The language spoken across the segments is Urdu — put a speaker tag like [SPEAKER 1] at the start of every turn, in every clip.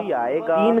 [SPEAKER 1] 3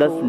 [SPEAKER 1] 10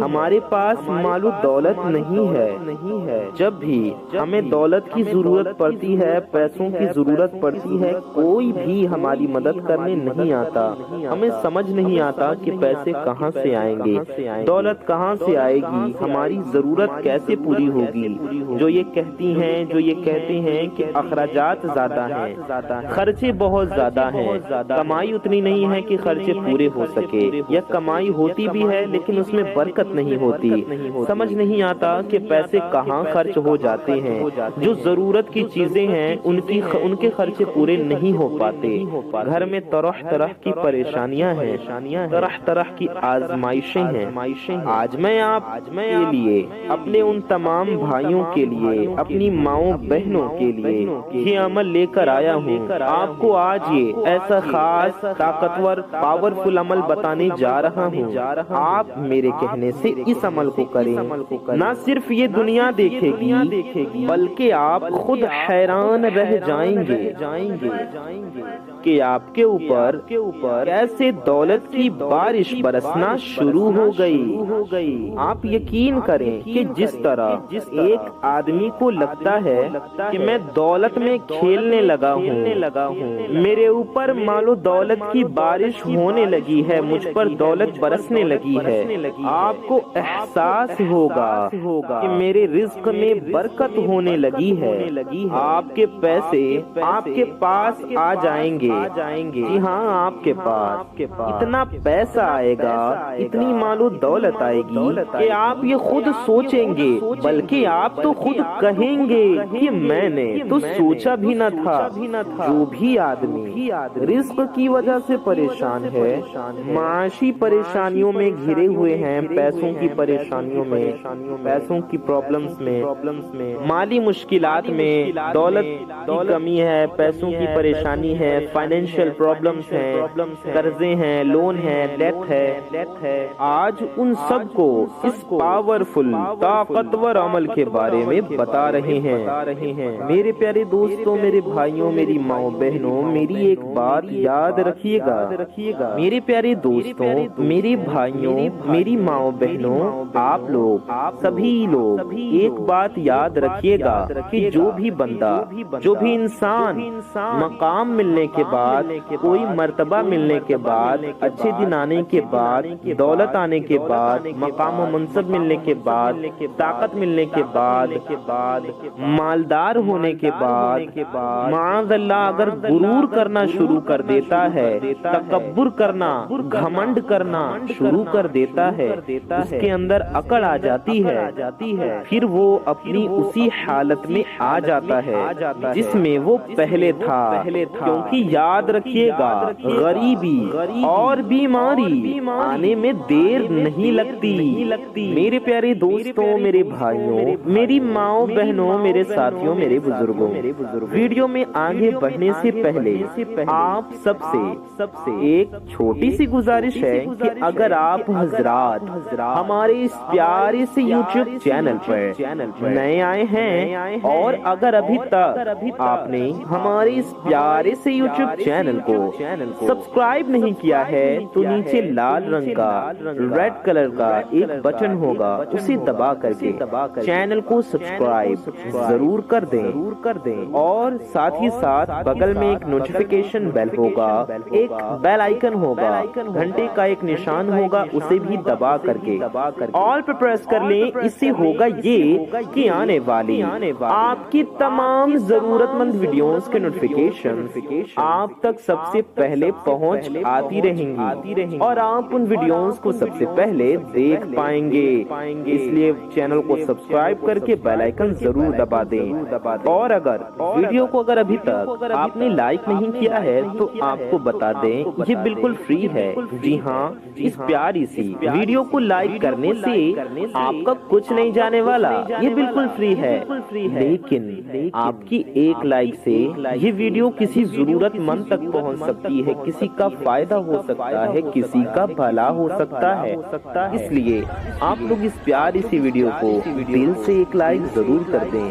[SPEAKER 1] ہمارے پاس مال و دولت نہیں ہے۔ جب بھی ہمیں دولت کی ضرورت پڑتی ہے، پیسوں کی ضرورت پڑتی ہے، کوئی بھی ہماری مدد کرنے نہیں آتا۔ ہمیں سمجھ نہیں آتا کہ پیسے کہاں سے آئیں گے، دولت کہاں سے آئے گی، ہماری ضرورت کیسے پوری ہوگی۔ جو یہ کہتی ہیں، جو یہ کہتے ہیں کہ اخراجات زیادہ ہیں، خرچے بہت زیادہ ہیں، کمائی اتنی نہیں ہے کہ خرچے پورے ہو سکے، یا کمائی ہوتی بھی ہے لیکن اس میں برکت نہیں ہوتی۔ سمجھ نہیں آتا کہ پیسے کہاں خرچ ہو جاتے ہیں، جو ضرورت کی چیزیں ہیں ان کے خرچے پورے نہیں ہو پاتے۔ گھر میں طرح طرح کی پریشانیاں ہیں، طرح طرح کی آزمائشیں ہیں۔ آج میں آپ کے لیے، اپنے ان تمام بھائیوں کے لیے، اپنی ماؤں بہنوں کے لیے یہ عمل لے کر آیا ہوں۔ آپ کو آج یہ ایسا خاص طاقتور پاورفل عمل بتانے جا رہا ہوں۔ آپ میرے کہنے سے اس عمل کو کریں، نہ صرف یہ دنیا دیکھے گی بلکہ آپ خود حیران رہ جائیں گے کہ آپ کے اوپر کیسے دولت کی بارش برسنا شروع ہو گئی۔ آپ یقین کریں کہ جس طرح ایک آدمی کو لگتا ہے کہ میں دولت میں کھیلنے لگا ہوں، میرے اوپر مال و دولت کی بارش ہونے لگی ہے، مجھ پر دولت برسنے لگی ہے، آپ کو احساس ہوگا کہ میرے رزق میں برکت ہونے لگی ہے، آپ کے پیسے آپ کے پاس آ جائیں گے۔ جی ہاں، آپ کے پاس اتنا پیسہ آئے گا، اتنی مال و دولت آئے گی کہ آپ یہ خود سوچیں گے، بلکہ آپ تو خود کہیں گے کہ میں نے تو سوچا بھی نہ تھا۔ جو بھی آدمی رزق کی وجہ سے پریشان ہے، معاشی پریشانیوں میں گھرے ہوئے ہیں، پیسوں کی پریشانیوں میں، پیسوں کی پرابلمز میں، مالی مشکلات میں، دولت کی کمی ہے، پیسوں کی پریشانی ہے، فائنینشیل پرابلمز ہیں، قرضے ہیں، لون ہے، ڈیٹ ہے، آج ان سب کو اس پاورفل طاقتور عمل کے بارے میں بتا رہے ہیں۔ میرے پیارے دوستوں، میرے بھائیوں، میری ماؤں بہنوں، میری ایک بات یاد رکھیے گا۔ میرے پیارے دوستوں، میرے بھائیوں، میری ماؤں بہنوں، آپ لوگ سبھی لوگ ایک بات یاد رکھیے گا کہ جو بھی بندہ، جو بھی انسان مقام ملنے کے بعد، کوئی مرتبہ ملنے کے بعد، اچھے دن آنے کے بعد، دولت آنے کے بعد، مقام و منصب ملنے کے بعد، طاقت ملنے کے بعد، مالدار ہونے کے بعد، معاذ اللہ اگر غرور کرنا شروع کر دیتا ہے، تکبر کرنا، گھمنڈ کرنا شروع کر دیتا ہے، اس کے اندر اکڑ آ جاتی ہے، پھر وہ اپنی اسی حالت میں آ جاتا ہے جس میں وہ پہلے تھا۔ کیونکہ یاد رکھیے گا، غریبی اور بیماری آنے میں دیر نہیں لگتی۔ میرے پیارے دوستوں، میرے بھائیوں، میری ماؤں بہنوں، میرے ساتھیوں، میرے بزرگوں، ویڈیو میں آگے بڑھنے سے پہلے آپ سب سے ایک چھوٹی سی گزارش ہے کہ اگر آپ حضرات ہمارے اس پیارے سے یوٹیوب چینل پر نئے آئے ہیں اور اگر ابھی تک آپ نے ہمارے اس پیارے سے یوٹیوب چینل کو سبسکرائب نہیں کیا ہے تو نیچے لال رنگ کا، ریڈ کلر کا ایک بٹن ہوگا، اسے دبا کر کے چینل کو سبسکرائب ضرور کر دیں، اور ساتھ ہی ساتھ بغل میں ایک نوٹیفیکیشن بیل ہوگا، ایک بیل آئیکن ہوگا، گھنٹے کا ایک نشان ہوگا، اسے بھی دبا کر کے آل پر پریس کر لیں۔ اس سے ہوگا یہ کہ آنے والی آپ کی تمام ضرورت مند ویڈیوز کے نوٹیفیکیشن آپ تک سب سے پہلے پہنچ آتی رہیں گی اور آپ ان ویڈیوز کو سب سے پہلے دیکھ پائیں گے۔ اس لیے چینل کو سبسکرائب کر کے بیل آئیکن ضرور دبا دیں، اور اگر ویڈیو کو ابھی تک آپ نے لائک نہیں کیا ہے تو آپ کو بتا دیں یہ بالکل فری ہے۔ جی ہاں، اس پیاری سی ویڈیو کو لائک کرنے سے آپ کا کچھ نہیں جانے والا، یہ بالکل فری ہے، لیکن آپ کی ایک لائک سے یہ ویڈیو کسی ضرورت مند تک پہنچ سکتی ہے، کسی کا فائدہ ہو سکتا ہے، کسی کا بھلا ہو سکتا ہے۔ اس لیے آپ لوگ اس پیاری سی ویڈیو کو دل سے ایک لائک ضرور کر دیں۔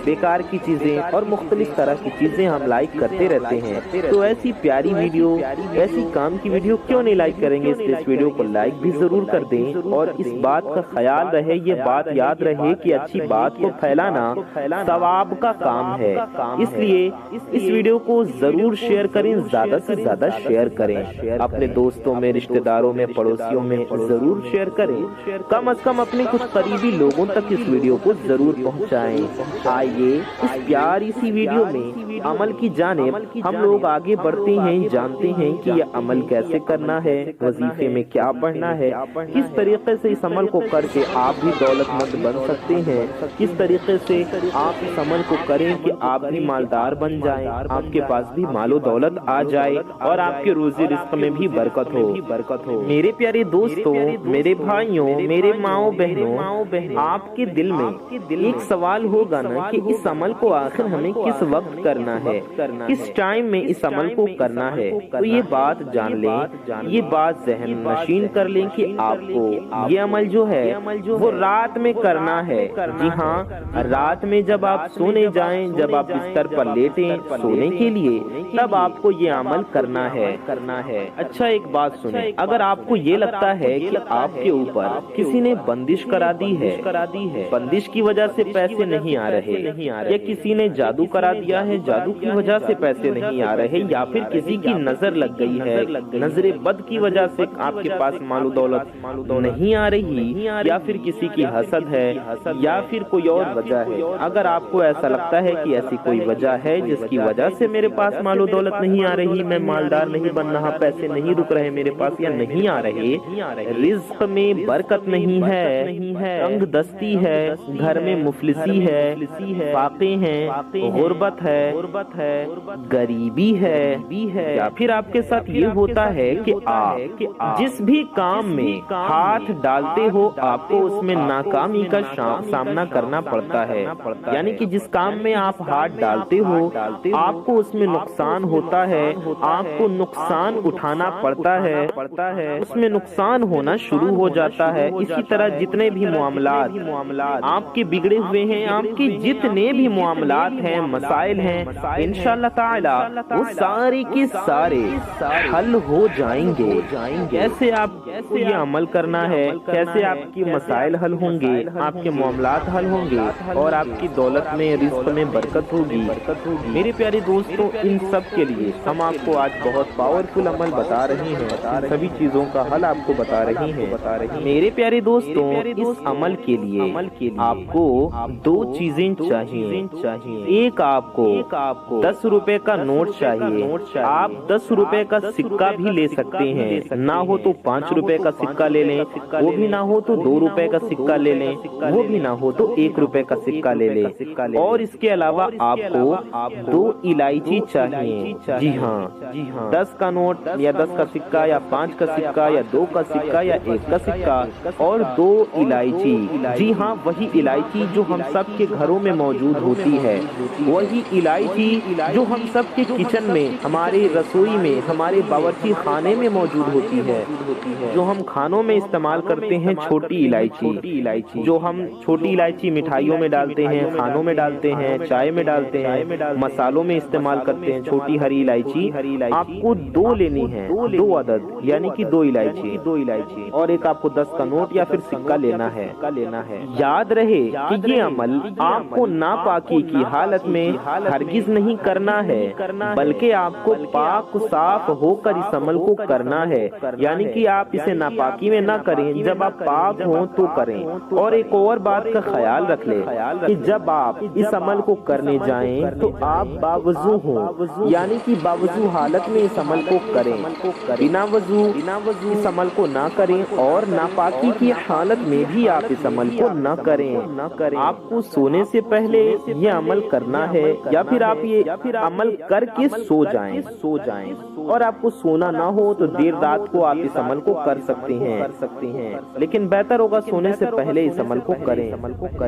[SPEAKER 1] بیکار کی چیزیں اور مختلف طرح کی چیزیں ہم لائک کرتے رہتے ہیں، تو ایسی پیاری ویڈیو، ایسی کام کی ویڈیو کیوں نہیں لائک کریں گے؟ اس ویڈیو کو لائک بھی ضرور کر دیں، اور اس بات کا خیال رہے، یہ بات یاد رہے کہ اچھی بات کو پھیلانا ثواب کا کام ہے، اس لیے اس ویڈیو کو ضرور شیئر کریں، زیادہ سے زیادہ شیئر کریں، اپنے دوستوں میں، رشتہ داروں میں، پڑوسیوں میں ضرور شیئر کریں، کم از کم اپنے کچھ قریبی لوگوں تک اس ویڈیو کو ضرور پہنچائیں۔ آئیے اس پیاری سی ویڈیو میں عمل کی جانب ہم لوگ آگے بڑھتے ہیں، جانتے ہیں کہ یہ عمل کیسے کرنا ہے، وظیفے میں کیا پڑھنا ہے، کس طریقے سے اس عمل کو کر کے آپ بھی دولت مند بن سکتے ہیں، کس طریقے سے آپ اس عمل کو کریں کہ آپ بھی مالدار بن جائیں، آپ کے پاس بھی مال و دولت آ جائے اور آپ کے روزی رزق میں بھی برکت ہو۔ میرے پیارے دوستوں، میرے بھائیوں، میرے ماؤں بہنوں، آپ کے دل میں ایک سوال ہوگا نا کہ اس عمل کو آخر ہمیں کس وقت کرنا ہے، کس ٹائم میں اس عمل کو کرنا ہے، تو یہ بات جان لیں، یہ بات ذہن نشین کر لیں کہ آپ کو یہ عمل جو ہے وہ رات میں کرنا ہے۔ جی ہاں، رات میں جب آپ سونے جائیں، جب آپ بستر پر لیٹیں سونے کے لیے، تب آپ کو یہ عمل کرنا ہے۔ اچھا ایک بات سنیں، اگر آپ کو یہ لگتا ہے کہ آپ کے اوپر کسی نے بندش کرا دی ہے، بندش کی وجہ سے پیسے نہیں آ رہے، یا کسی نے جادو کرا دیا ہے، جادو کی وجہ سے پیسے نہیں آ رہے، یا پھر کسی کی نظر لگ گئی ہے، نظر بد کی وجہ سے آپ کے پاس مال و دولت نہیں آ رہی، یا پھر کسی کی حسد ہے، یا پھر کوئی اور وجہ ہے، اگر آپ کو ایسا لگتا ہے کہ ایسی کوئی وجہ ہے جس کی وجہ سے میرے پاس مال و دولت نہیں آ رہی، میں مالدار نہیں بن رہا، پیسے نہیں رک رہے میرے پاس یا نہیں آ رہے، رزق میں برکت نہیں ہے، تنگ دستی ہے، گھر میں مفلسی ہے، فاقے ہیں، غربت ہے، غریبی ہے، یا پھر آپ کے ساتھ یہ ہوتا ہے کہ آپ جس بھی کام میں ہاتھ ڈالتے ہو آپ کو اس میں ناکامی کا سامنا کرنا پڑتا ہے، یعنی کہ جس کام میں آپ ہاتھ ڈالتے ہو آپ کو اس میں نقصان ہوتا ہے، آپ کو نقصان اٹھانا پڑتا ہے، اس میں نقصان ہونا شروع ہو جاتا ہے۔ اسی طرح جتنے بھی معاملات آپ کے بگڑے ہوئے ہیں، آپ کے جتنے بھی معاملات ہیں، مسائل ہیں، انشاءاللہ تعالی وہ سارے کے سارے حل ہو جائیں گے۔ کیسے آپ کو یہ عمل کرنا ہے، کیسے آپ کی مسائل حل ہوں گے، آپ کے معاملات حل ہوں گے، اور آپ کی دولت میں، رزق میں برکت ہوگی۔ میرے پیارے دوستوں، ان سب کے لیے ہم آپ کو آج بہت پاورفل عمل بتا رہے ہیں، سبھی چیزوں کا حل آپ کو بتا رہے ہیں۔ میرے پیارے دوستوں، اس عمل کے لیے آپ کو دو چیزیں چاہیے۔ ایک آپ کو 10 روپے کا نوٹ چاہیے، آپ 10 روپے کا سکہ بھی لے سکتے ہیں، نہ ہو تو 5 روپے کا سکہ لے لیں، وہ بھی نہ ہو تو 2 روپے کا سکہ لے لیں، وہ بھی نہ ہو تو 1 روپے کا سکہ لے لیں، اور اس کے علاوہ آپ کو 2 الائچی چاہیے۔ جی ہاں، 10 کا نوٹ یا 10 کا سکہ یا 5 کا سکہ یا 2 کا سکہ یا 1 کا سکہ اور 2 الائچی۔ جی ہاں، وہی الائچی جو ہم سب کے گھروں میں موجود ہوتی ہے، وہی الائچی جو ہم سب کے کچن میں، ہمارے رسوئی میں، ہمارے باورچی خانے میں موجود ہوتی ہے، جو ہم کھانوں میں استعمال کرتے ہیں، چھوٹی الائچی، جو ہم چھوٹی الائچی مٹھائیوں میں ڈالتے ہیں، کھانوں میں ڈالتے ہیں، چائے میں ڈالتے ہیں، مسالوں میں استعمال کرتے ہیں، چھوٹی ہری الائچی آپ کو 2 لینی ہے، 2 عدد، یعنی کہ 2 الائچی، اور ایک آپ کو 10 کا نوٹ یا پھر سکہ لینا ہے۔ یاد رہے کہ یہ عمل آپ کو ناپاکی کی حالت میں ہرگز نہیں کرنا ہے، بلکہ آپ کو پاک صاف ہو کر اس عمل کو کرنا ہے، یعنی کہ آپ اسے ناپاکی میں نہ کریں، جب آپ پاک ہوں تو کریں۔ اور ایک اور بات کا خیال رکھ لیں کہ جب آپ اس عمل کو کرنے جائیں تو آپ باوضو ہوں، یعنی کہ باوضو حالت میں اس عمل کو کریں، بنا وضو اس عمل کو نہ کریں، اور ناپاکی کی حالت میں بھی آپ اس عمل کو نہ کریں۔ آپ کو سونے سے پہلے یہ عمل کرنا ہے، یا پھر آپ یہ عمل کر کے سو جائیں، اور آپ کو سونا نہ ہو تو دیر رات کو آپ اس عمل کو کر سکتے ہیں، لیکن بہتر ہوگا سونے سے پہلے اس عمل کو کریں۔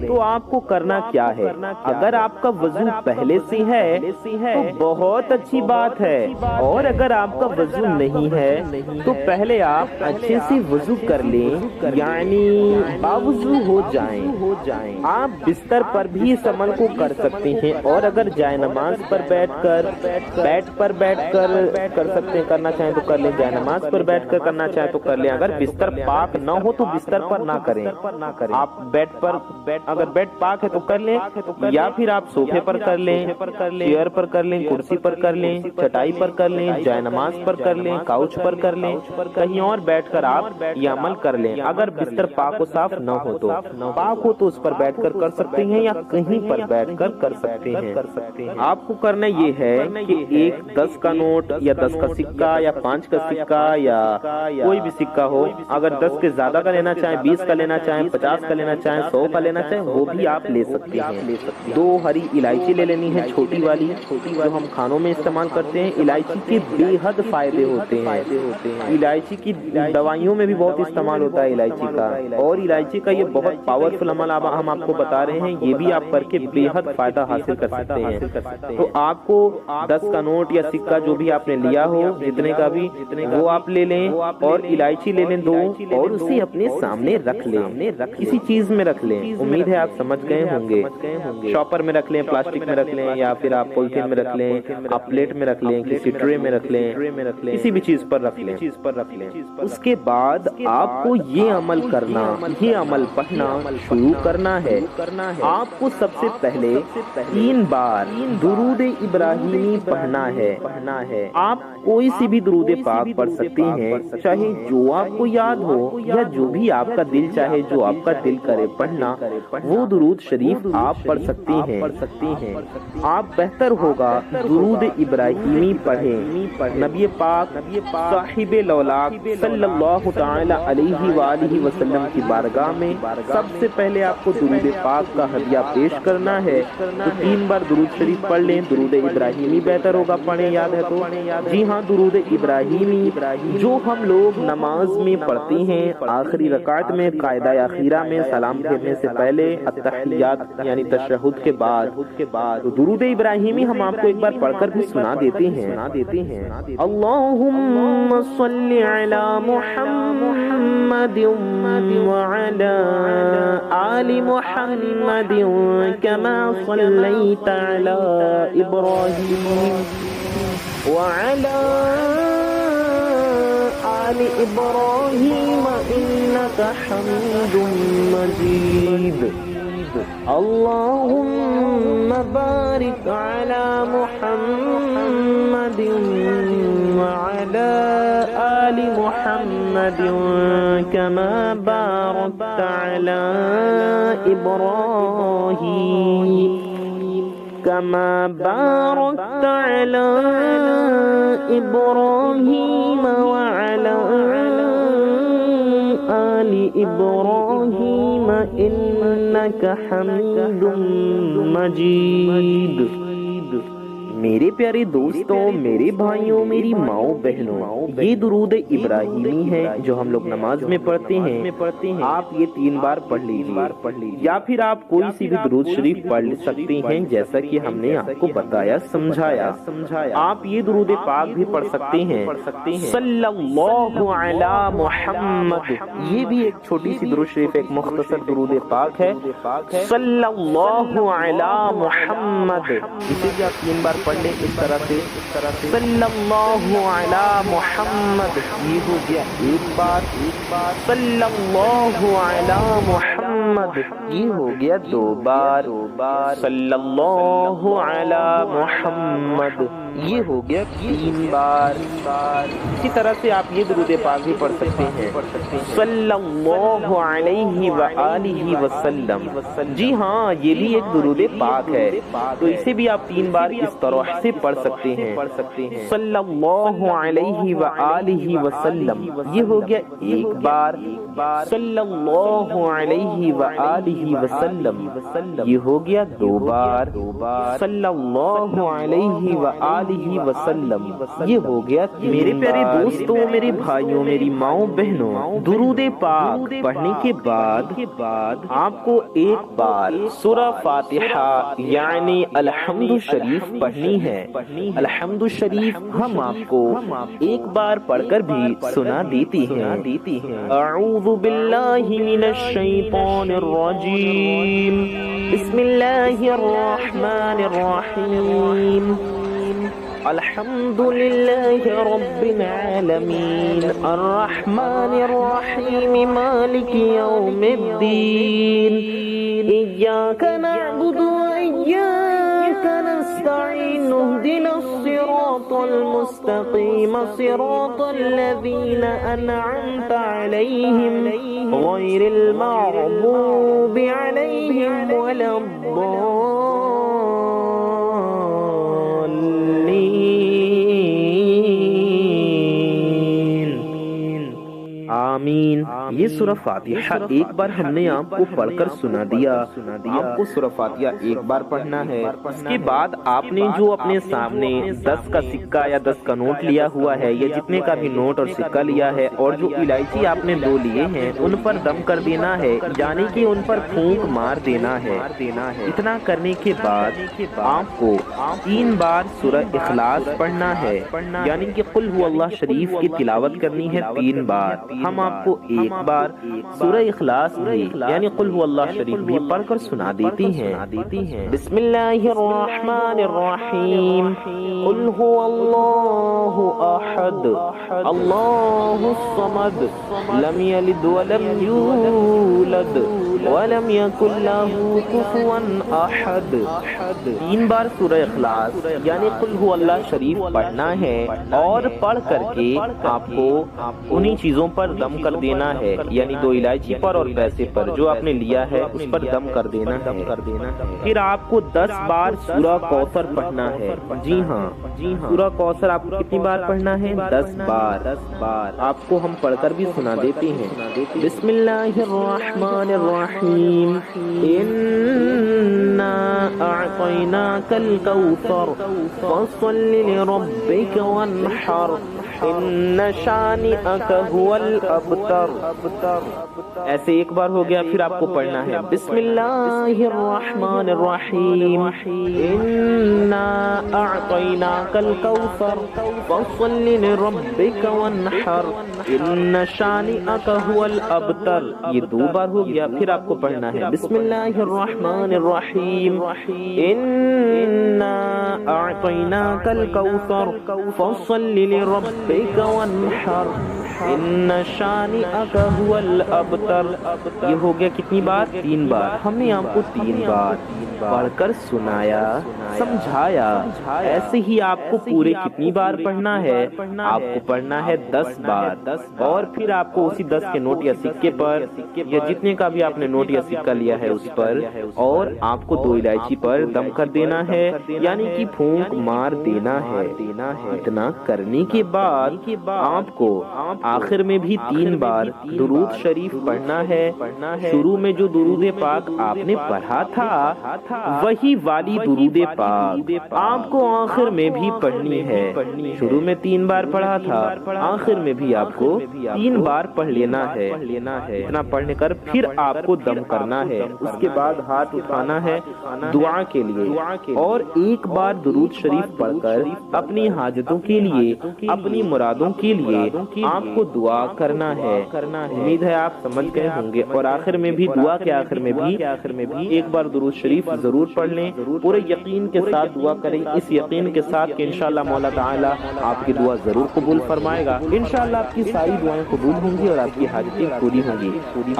[SPEAKER 1] تو آپ کو کرنا کیا ہے؟ اگر آپ کا وضو پہلے سے ہے تو بہت اچھی بات ہے، اور اگر آپ کا وضو نہیں ہے تو پہلے آپ اچھے سے وضو کر لیں، یعنی باوضو ہو جائیں۔ آپ بستر پر بھی اس عمل کو کر سکتے ہیں، اور اگر جائے نماز پر بیٹھ کر کر سکتے ہیں، کرنا چاہیں تو کر لیں، جائے نماز پر بیٹھ کر کرنا چاہیں تو کر لیں. اگر بستر پاک نہ ہو تو بستر پر نہ کریں. آپ بیڈ پر اگر بیڈ پاک ہے تو کر لیں, یا پھر آپ صوفے پر کر لیں, چیئر پر کر لیں, کرسی پر کر لیں, چٹائی پر کر لیں, جائے نماز پر کر لیں, کاؤچ پر کر لیں, کہیں اور بیٹھ کر آپ یہ عمل کر لیں. اگر بستر پاک و صاف نہ ہو تو پاک ہو تو اس پر بیٹھ کر کر سکتے ہیں, یا کہیں پر بیٹھ کر کر سکتے ہیں. آپ کو کرنا یہ ہے کہ ایک 10 کا نوٹ یا 10 کا سکہ یا 5 کا سکہ یا کوئی بھی سکہ ہو, اگر 10 کے زیادہ کا لینا چاہیں, 20 کا لینا چاہیں, 50 کا لینا چاہیں, 100 کا لینا چاہیں, وہ بھی آپ لے سکتے ہیں. 2 ہری الائچی لے لینی ہے, چھوٹی والی جو ہم کھانوں میں استعمال کرتے ہیں. الائچی کے بے حد فائدے ہوتے ہیں. الائچی کی دوائیوں میں بھی بہت استعمال ہوتا ہے الائچی کا, اور الائچی کا یہ بہت پاورفل عمل ہم آپ کو بتا رہے ہیں, یہ بھی آپ کر کے بے حد فائدہ حاصل کر سکتے ہیں. تو آپ کو 10 کا نوٹ یا سکہ جو بھی آپ نے لیا ہو, جتنے کا بھی, وہ آپ لے لیں اور الائچی لے لیں 2, اور اسے اپنے سامنے رکھ لیں, کسی چیز میں رکھ لیں. امید ہے آپ سمجھ گئے ہوں گے. شاپر میں رکھ لیں, پلاسٹک میں رکھ لیں, یا پھر آپ پولیتھین میں رکھ لیں, آپ پلیٹ میں رکھ لیں, کسی ٹرے میں رکھ لیں, کسی بھی چیز پر رکھ لیں. اس کے بعد آپ کو یہ عمل کرنا, یہ عمل پڑھنا شروع کرنا ہے. آپ کو سب سے پہلے 3 بار درود ابراہیمی پڑھنا ہے. آپ کوئی سی بھی درود پاک پڑھ سکتے ہیں, چاہے جو آپ کو یاد ہو یا جو بھی آپ کا دل چاہے, جو آپ کا دل کرے پڑھنا, وہ درود شریف آپ پڑھ سکتے ہیں. آپ بہتر ہوگا درود ابراہیمی پڑھیں. نبی پاک صاحب لولاک صلی اللہ تعالی علیہ وآلہ وسلم کی بارگاہ میں سب سے پہلے آپ کو درود پاک کا ہدیہ پیش کرنا ہے. تو 3 بار درود شریف پڑھ لیں. درود ابراہیمی بہتر ہوگا پڑھیں, یاد ہے تو. جی ہاں, درود ابراہیمی جو ہم لوگ نماز میں پڑھتے ہیں آخری رکعت میں, قاعدہ اخیرہ میں, سلام پھیرنے سے پہلے, التحیات یعنی تشہد کے بعد. درود ابراہیمی ہم آپ کو ایک بار پڑھ کر بھی سنا دیتے ہیں. اللہم صلی علی محمد وعلی آل محمد کما صلیت علی ابراہیم وعلى آل إبراهيم إنك حميد مجيد. اللهم بارك على محمد وعلى آل محمد كما باركت على إبراهيم كما باركت على إبراهيم وعلى آل إبراهيم إنك حميد مجيد. میرے پیارے دوستوں, میرے بھائیوں, میری ماؤں بہنوں, یہ درود ابراہیمی ہے جو ہم لوگ نماز میں پڑھتے ہیں. آپ یہ 3 بار پڑھ لیجیے, یا پھر آپ کوئی سی بھی درود شریف پڑھ سکتے ہیں جیسا کہ ہم نے آپ کو بتایا, سمجھایا. آپ یہ درود پاک بھی پڑھ سکتے ہیں, صلی اللہ علی محمد. یہ بھی ایک چھوٹی سی درود شریف, ایک مختصر درود پاک ہے, صلی اللہ علی محمد. اسے بھی آپ 3 بار پڑھ لیں اس طرح سے, صلی اللہ علی محمد. یہ ہو گیا 1 بار. صلی اللہ علی محمد, یہ ہو گیا 2 بار. صلی اللہ علی محمد, یہ ہو گیا 3 بار. اسی طرح سے آپ یہ درود پاک بھی پڑھ سکتے ہیں, صلی اللہ علیہ وآلہ وسلم. جی ہاں, یہ بھی ایک درود پاک ہے, تو اسے بھی آپ 3 بار اس طرح سے پڑھ سکتے ہیں, صلی اللہ علیہ وآلہ وسلم. یہ ہو گیا 1 بار. صلی اللہ علیہ وآلہ وسلم, یہ ہو گیا 2 بار. صلی اللہ علیہ وآلہ وسلم, یہ ہو گیا 3 بار. میرے پیارے دوستوں, میرے بھائیوں, میری ماؤں بہنوں, درود پاک پڑھنے کے بعد آپ کو 1 بار سورہ فاتحہ یعنی الحمد شریف پڑھنی ہے. الحمد شریف ہم آپ کو 1 بار پڑھ کر بھی سنا دیتی ہیں. اعوذ باللہ من الشیطان الرجیم, بسم اللہ الرحمن الرحیم. الحمدللہ رب العالمین الرحمن الرحیم مالک یوم الدین ایاک نعبد وإیاک نستعین اهدنا الصراط المستقیم صراط الذین انعمت علیہم غیر المغضوب علیہم ولا آمین۔ یہ سورہ فاتحہ ایک بار ہم نے آپ کو پڑھ کر سنا دیا۔ آپ کو سورہ فاتحہ ایک بار پڑھنا ہے۔ اس کے بعد آپ نے جو اپنے سامنے 10 کا سکہ یا 10 کا نوٹ لیا ہوا ہے یا جتنے کا بھی نوٹ اور سکہ لیا ہے اور جو الائچی آپ نے 2 لیے ہیں ان پر دم کر دینا ہے، یعنی کہ ان پر پھونک مار دینا ہے۔ اتنا کرنے کے بعد آپ کو 3 بار سورہ اخلاص پڑھنا ہے، یعنی کہ قل هو اللہ شریف کی تلاوت کرنی ہے 3 بار۔ ہم آپ کو ایک بار سورہ اخلاص بھی یعنی قل هو اللہ شریف بھی پڑھ کر سنا دیتی ہیں۔ بسم اللہ الرحمن الرحیم قل هو اللہ احد اللہ الصمد لم یلد ولم یولد ولم یکن له کفوا احد۔ 3 بار سورہ اخلاص یعنی قل هو اللہ شریف پڑھنا ہے اور پڑھ کر کے آپ کو انہی چیزوں پر دم کر دینا ہے، یعنی 2 الائچی پر اور پیسے پر جو آپ نے لیا ہے اس پر دم کر دینا ہے۔ پھر آپ کو 10 بار سورہ کوثر پڑھنا ہے۔ جی ہاں سورہ کوثر آپ کو کتنی بار پڑھنا ہے؟ 10 بار۔ آپ کو ہم پڑھ کر بھی سنا دیتے ہیں۔ بسم اللہ الرحمن الرحیم انا اعطیناک الکوثر فصل لربک وانحر ان شانئک هو الابتر۔ ایسے ایک بار ہو گیا۔ پھر آپ کو پڑھنا ہے بسم اللہ الرحمن الرحیم انا اعطیناک الکوثر فصل لربک وانحر ان شانئک هو الابتر۔ یہ 2 بار ہو گیا۔ پھر آپ کو پڑھنا ہے بسم اللہ الرحمن الرحیم انا اعطیناک الکوثر فصل لربک وانحر ان شانئک هو الابتر۔ یہ ہو گیا کتنی بار؟ 3 بار۔ ہم نے آپ کو 3 بار پڑھ کر سنایا، سمجھایا۔ ایسے ہی آپ کو پورے کتنی بار پڑھنا ہے؟ آپ کو پڑھنا ہے 10 بار، اور پھر آپ کو اسی 10 کے نوٹ یا سکے پر یا جتنے کا بھی آپ نے نوٹ یا سکہ لیا ہے اس پر اور آپ کو 2 الائچی پر دم کر دینا ہے، یعنی کہ پھونک مار دینا ہے۔ اتنا کرنے کے بعد آپ کو آخر میں بھی 3 بار درود شریف پڑھنا ہے۔ شروع میں جو درود پاک آپ نے پڑھا تھا وہی والی درود پاک آپ کو آخر میں بھی پڑھنی ہے۔ شروع میں 3 بار پڑھا تھا، آخر میں بھی آپ کو 3 بار پڑھ لینا ہے۔ اتنا پڑھنے کر پھر آپ کو دم کرنا ہے۔ اس کے بعد ہاتھ اٹھانا ہے دعا کے لیے اور ایک بار درود شریف پڑھ کر اپنی حاجتوں کے لیے، اپنی مرادوں کے لیے آپ کو دعا کرنا ہے۔ امید ہے آپ سمجھ گئے ہوں گے۔ اور آخر میں بھی دعا کے آخر میں بھی ایک بار درود شریف ضرور پڑھ لیں، پورے یقین کے ساتھ دعا کریں، اس یقین کے ساتھ کہ انشاءاللہ مولا تعالیٰ آپ کی دعا ضرور قبول فرمائے گا۔ انشاءاللہ آپ کی ساری دعائیں قبول ہوں گی اور آپ کی حاجتیں پوری ہوں گی۔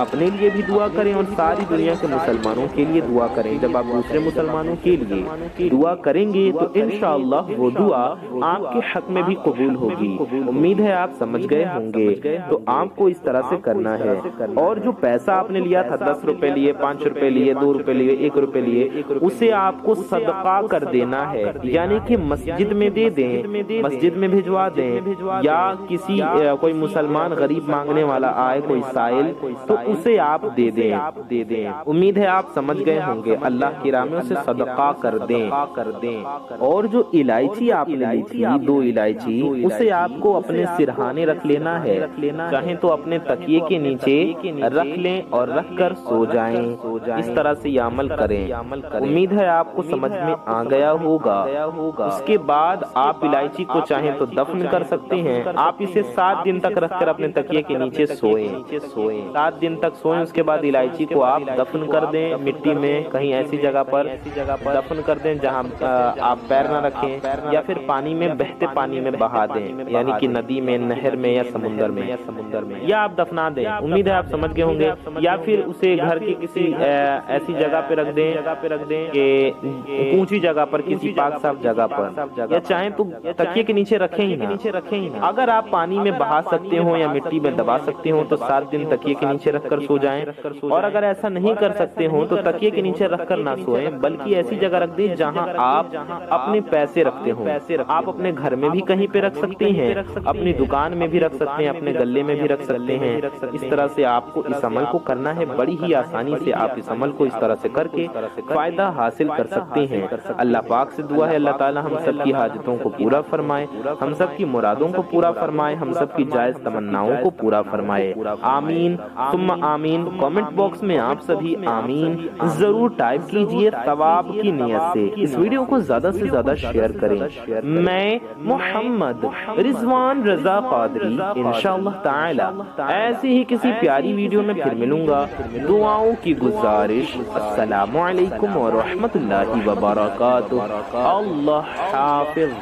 [SPEAKER 1] اپنے لیے بھی دعا کریں اور ساری دنیا کے مسلمانوں کے لیے دعا کریں۔ جب آپ دوسرے مسلمانوں کے لیے دعا کریں گے تو انشاءاللہ وہ دعا آپ کے حق میں بھی قبول ہوگی۔ امید ہے آپ سمجھ گئے ہوں گے۔ تو آپ کو اس طرح سے کرنا ہے، اور جو پیسہ آپ نے لیا تھا 10 روپے لیے، 5 روپے لیے، 2 روپے لیے، 1 روپے لیے، اسے آپ کو صدقہ کر دینا ہے، یعنی کہ مسجد میں دے دیں، مسجد میں بھجوا دیں، یا کسی کوئی مسلمان غریب مانگنے والا آئے کوئی سائل تو اسے آپ دے دیں۔ امید ہے آپ سمجھ گئے ہوں گے۔ اللہ کی راہ میں اسے صدقہ کر دیں۔ اور جو الائچی آپ نے لی تھی 2 الائچی، اسے آپ کو اپنے سرہانے رکھ لینا ہے چاہیں تو اپنے تکیے کے نیچے رکھ لیں اور رکھ کر سو جائیں۔ اس طرح سے یہ عمل کریں۔ امید ہے آپ کو سمجھ میں آ گیا ہوگا۔ اس کے بعد آپ الائچی کو چاہیں تو دفن کر سکتے ہیں۔ آپ اسے 7 دن تک رکھ کر اپنے تکیے کے نیچے سوئیں۔ 7 دن تک سوئیں۔ اس کے بعد الائچی کو آپ دفن کر دیں مٹی میں، کہیں ایسی جگہ پر دفن کر دیں جہاں آپ پیر نہ رکھیں، یا پھر پانی میں، بہتے پانی میں بہا دیں، یعنی کہ ندی میں، نہر میں یا سمندر میں، یا آپ دفنا دیں۔ امید ہے آپ سمجھ گئے ہوں گے۔ یا پھر اسے گھر کی کسی ایسی جگہ پہ رکھ دیں کہ اونچی جگہ پر، کسی پاک صاف جگہ پر، یا چاہیں تو تکیے کے نیچے رکھیں ہی نہ۔ اگر آپ پانی میں بہا سکتے ہوں یا مٹی میں دبا سکتے ہوں تو 7 دن تکیے کے نیچے رکھ کر سو جائیں، اور اگر ایسا نہیں کر سکتے ہوں تو تکیے کے نیچے رکھ کر نہ سوئیں، بلکہ ایسی جگہ رکھ دیں جہاں آپ اپنے پیسے رکھتے ہوں۔ آپ اپنے گھر میں بھی کہیں پہ رکھ سکتے ہیں، اپنی دکان میں بھی رکھ سکتے ہیں، اپنے گلے میں بھی رکھ سکتے ہیں۔ اس طرح سے آپ کو اس عمل کو کرنا ہے، بڑی ہی آسانی سے آپ اس عمل کو اس طرح سے کر کے فائدہ حاصل کر سکتے ہیں۔ اللہ پاک سے دعا ہے اللہ تعالی ہم سب کی حاجتوں کو پورا فرمائے، ہم سب کی مرادوں کو پورا فرمائے، ہم سب کی جائز تمناؤں کو پورا فرمائے۔ آمین ثم آمین۔ کامنٹ باکس میں آپ سبھی آمین ضرور ٹائپ کیجئے ثواب کی نیت سے۔ اس ویڈیو کو زیادہ سے زیادہ شیئر کریں۔ میں محمد رضوان رضا قادری انشاءاللہ تعالی ایسی ہی کسی پیاری ویڈیو میں پھر ملوں گا۔ دعاؤں کی گزارش۔ السلام علیکم ورحمۃ اللہ وبرکاتہ۔ اللہ حافظ۔